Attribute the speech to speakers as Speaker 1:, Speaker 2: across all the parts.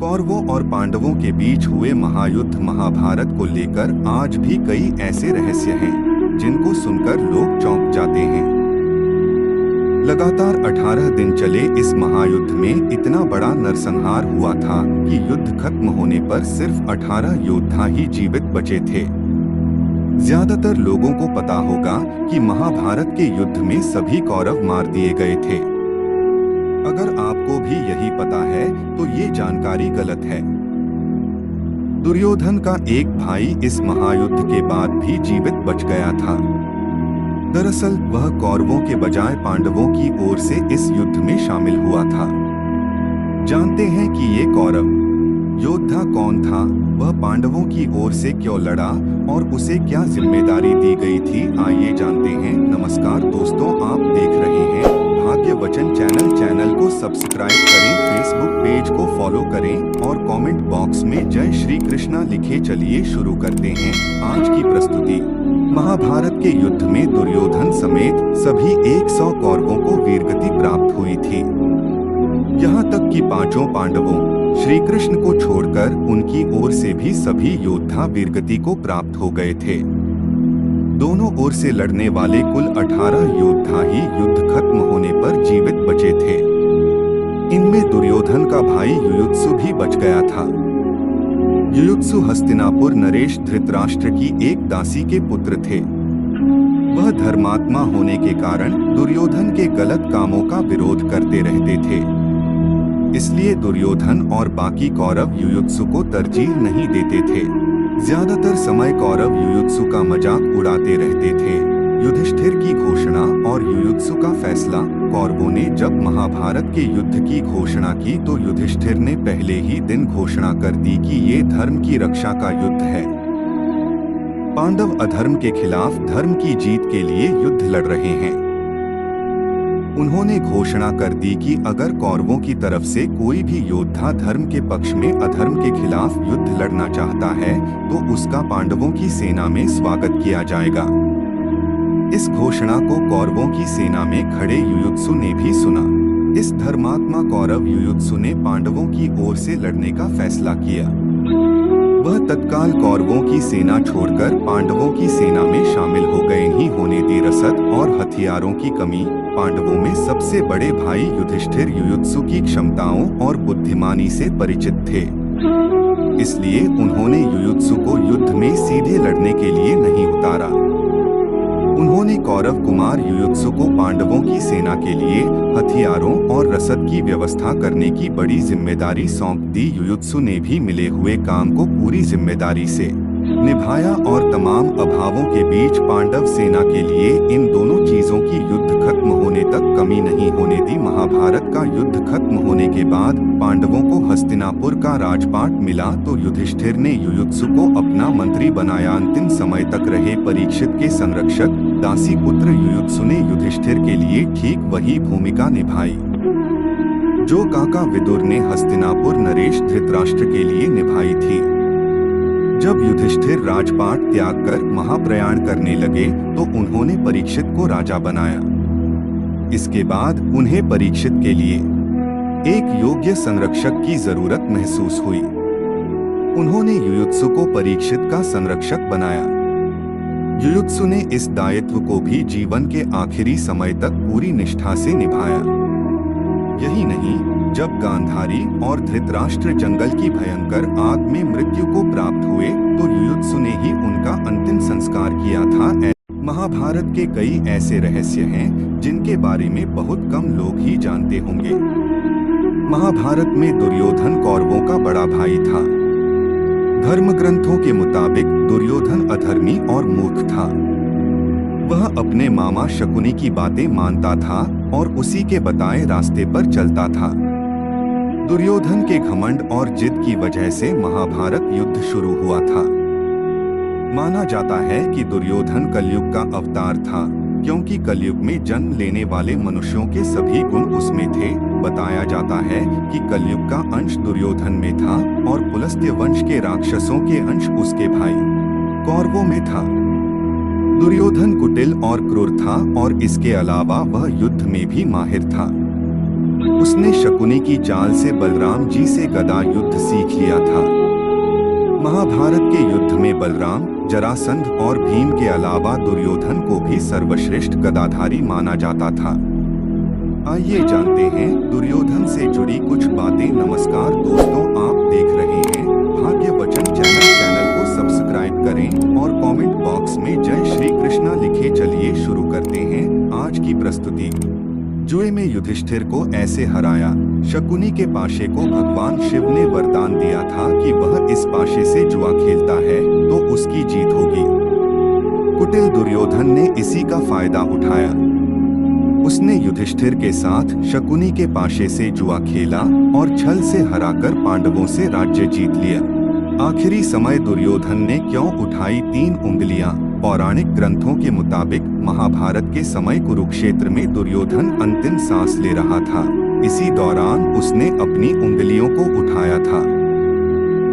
Speaker 1: कौरवों और पांडवों के बीच हुए महायुद्ध महाभारत को लेकर आज भी कई ऐसे रहस्य हैं जिनको सुनकर लोग चौंक जाते हैं। लगातार 18 दिन चले इस महायुद्ध में इतना बड़ा नरसंहार हुआ था कि युद्ध खत्म होने पर सिर्फ 18 योद्धा ही जीवित बचे थे। ज्यादातर लोगों को पता होगा कि महाभारत के युद्ध में सभी कौरव मार दिए गए थे। अगर आपको भी यही पता है तो ये जानकारी गलत है। दुर्योधन का एक भाई इस महायुद्ध के बाद भी जीवित बच गया था। दरअसल वह कौरवों के बजाय पांडवों की ओर से इस युद्ध में शामिल हुआ था। जानते हैं कि ये कौरव योद्धा कौन था, वह पांडवों की ओर से क्यों लड़ा और उसे क्या जिम्मेदारी दी गई थी। आइए जानते हैं। नमस्कार दोस्तों, आप देख रहे हैं भाग्य वचन चैनल को सब्सक्राइब करें, फेसबुक पेज को फॉलो करें और कमेंट बॉक्स में जय श्री कृष्णा लिखे। चलिए शुरू करते हैं आज की प्रस्तुति। महाभारत के युद्ध में दुर्योधन समेत सभी 100 कौरवों को वीरगति प्राप्त हुई थी। यहाँ तक कि पांचों पांडवों श्री कृष्ण को छोड़कर उनकी ओर से भी सभी योद्धा वीरगति को प्राप्त हो गए थे। दोनों ओर से लड़ने वाले कुल 18 योद्धा ही युद्ध खत्म होने पर जीवित बचे थे। इनमें दुर्योधन का भाई युयुत्सु भी बच गया था। युयुत्सु हस्तिनापुर नरेश धृतराष्ट्र की एक दासी के पुत्र थे। वह धर्मात्मा होने के कारण दुर्योधन के गलत कामों का विरोध करते रहते थे। इसलिए दुर्योधन और बाकी कौरव युयुत्सु को तरजीह नहीं देते थे। ज्यादातर समय कौरव युयुत्सु का मजाक उड़ाते रहते थे। युधिष्ठिर की घोषणा और युयुत्सु का फैसला। कौरवों ने जब महाभारत के युद्ध की घोषणा की तो युधिष्ठिर ने पहले ही दिन घोषणा कर दी कि ये धर्म की रक्षा का युद्ध है। पांडव अधर्म के खिलाफ धर्म की जीत के लिए युद्ध लड़ रहे हैं। उन्होंने घोषणा कर दी कि अगर कौरवों की तरफ से कोई भी योद्धा धर्म के पक्ष में अधर्म के खिलाफ युद्ध लड़ना चाहता है तो उसका पांडवों की सेना में स्वागत किया जाएगा। इस घोषणा को कौरवों की सेना में खड़े युयुत्सु ने भी सुना। इस धर्मात्मा कौरव युयुत्सु ने पांडवों की ओर से लड़ने का फैसला किया। वह तत्काल कौरवों की सेना छोड़कर पांडवों की सेना में शामिल हो गए। ही होने दी रसद और हथियारों की कमी। पांडवों में सबसे बड़े भाई युधिष्ठिर युयुत्सु की क्षमताओं और बुद्धिमानी से परिचित थे। इसलिए उन्होंने युयुत्सु को युद्ध में सीधे लड़ने के लिए नहीं उतारा। उन्होंने कौरव कुमार युयुत्सु को पांडवों की सेना के लिए हथियारों और रसद की व्यवस्था करने की बड़ी जिम्मेदारी सौंप दी। युयुत्सु ने भी मिले हुए काम को पूरी जिम्मेदारी से निभाया और तमाम अभावों के बीच पांडव सेना के लिए इन दोनों चीजों की युद्ध खत्म होने तक कमी नहीं होने दी। महाभारत का युद्ध खत्म होने के बाद पांडवों को हस्तिनापुर का राजपाट मिला तो युधिष्ठिर ने युयुत्सु को अपना मंत्री बनाया। अंतिम समय तक रहे परीक्षित के संरक्षक दासी पुत्र युयुत्सु ने युधिष्ठिर के लिए ठीक वही भूमिका निभाई जो काका विदुर ने हस्तिनापुर नरेश धृतराष्ट्र के लिए निभाई थी। जब युधिष्ठिर राजपाट त्याग कर महाप्रयाण करने लगे तो उन्होंने परीक्षित को राजा बनाया। इसके बाद उन्हें परीक्षित के लिए एक योग्य संरक्षक की जरूरत महसूस हुई। उन्होंने युयुत्सु को परीक्षित का संरक्षक बनाया। युयुत्सु ने इस दायित्व को भी जीवन के आखिरी समय तक पूरी निष्ठा से निभाया। यही नहीं, जब गांधारी और धृतराष्ट्र जंगल की भयंकर आग में मृत्यु को प्राप्त हुए तो युयुत्सु ने ही उनका अंतिम संस्कार किया था। महाभारत के कई ऐसे रहस्य हैं जिनके बारे में बहुत कम लोग ही जानते होंगे। महाभारत में दुर्योधन कौरवों का बड़ा भाई था। धर्म ग्रंथों के मुताबिक दुर्योधन अधर्मी और मूर्ख था। वह अपने मामा शकुनी की बातें मानता था और उसी के बताए रास्ते पर चलता था। दुर्योधन के घमंड और जिद की वजह से महाभारत युद्ध शुरू हुआ था। माना जाता है कि दुर्योधन कलयुग का अवतार था, क्योंकि कलयुग में जन्म लेने वाले मनुष्यों के सभी गुण उसमें थे। बताया जाता है कि कलयुग का अंश दुर्योधन में था और पुलस्त्य वंश के राक्षसों के अंश उसके भाई कौरवों में था। दुर्योधन कुटिल और क्रूर था और इसके अलावा वह युद्ध में भी माहिर था। उसने शकुनी की चाल से बलराम जी से गदा युद्ध सीख लिया था। महाभारत के युद्ध में बलराम, जरासंध और भीम के अलावा दुर्योधन को भी सर्वश्रेष्ठ गदाधारी माना जाता था। आइए जानते हैं दुर्योधन से जुड़ी कुछ बातें। नमस्कार दोस्तों, आप देख रहे हैं भाग्य वचन चैनल को सब्सक्राइब करें और कमेंट बॉक्स में जय श्री कृष्णा लिखे। चलिए शुरू करते हैं आज की प्रस्तुति। जुए में युधिष्ठिर को ऐसे हराया। शकुनी के पाशे को भगवान शिव ने वरदान दिया था कि वह इस पाशे से जुआ खेलता है तो उसकी जीत होगी। कुटिल दुर्योधन ने इसी का फायदा उठाया। उसने युधिष्ठिर के साथ शकुनी के पाशे से जुआ खेला और छल से हराकर पांडवों से राज्य जीत लिया। आखिरी समय दुर्योधन ने क्यों उठाई 3 उंगलियां? पौराणिक ग्रंथों के मुताबिक महाभारत के समय कुरुक्षेत्र में दुर्योधन अंतिम सांस ले रहा था। इसी दौरान उसने अपनी उंगलियों को उठाया था।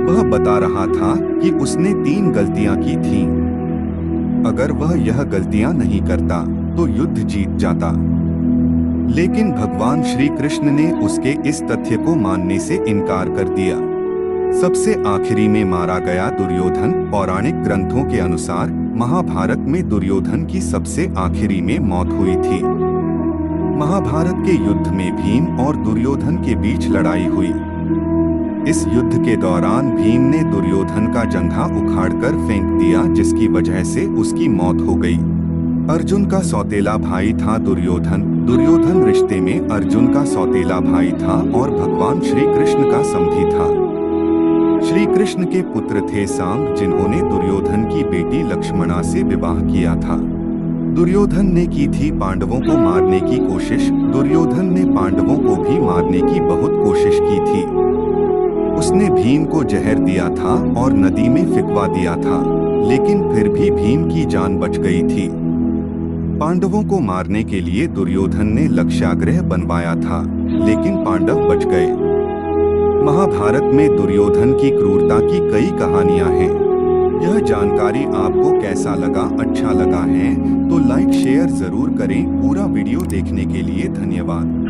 Speaker 1: वह बता रहा था कि उसने 3 गलतियां की थीं। अगर वह यह गलतियां नहीं करता तो युद्ध जीत जाता। लेकिन भगवान श्री कृष्ण ने उसके इस तथ्य को मानने से इनकार कर दिया। सबसे आखिरी में मारा गया दुर्योधन। पौराणिक ग्रंथों के अनुसार महाभारत में दुर्योधन की सबसे आखिरी में मौत हुई थी। महाभारत के युद्ध में भीम और दुर्योधन के बीच लड़ाई हुई। इस युद्ध के दौरान भीम ने दुर्योधन का जंघा उखाड़कर फेंक दिया, जिसकी वजह से उसकी मौत हो गई। अर्जुन का सौतेला भाई था दुर्योधन। दुर्योधन रिश्ते में अर्जुन का सौतेला भाई था और भगवान श्री कृष्ण का समधी था। श्री कृष्ण के पुत्र थे सांब, जिन्होंने दुर्योधन की बेटी लक्ष्मणा से विवाह किया था। दुर्योधन ने की थी पांडवों को मारने की कोशिश। दुर्योधन ने पांडवों को भी मारने की बहुत कोशिश की थी। उसने भीम को जहर दिया था और नदी में फिकवा दिया था, लेकिन फिर भी भीम की जान बच गई थी। पांडवों को मारने के लिए दुर्योधन ने लक्ष्याग्रह बनवाया था, लेकिन पांडव बच गए। महाभारत में दुर्योधन की क्रूरता की कई कहानियां हैं। यह जानकारी आपको कैसा लगा? अच्छा लगा है तो लाइक शेयर जरूर करें। पूरा वीडियो देखने के लिए धन्यवाद।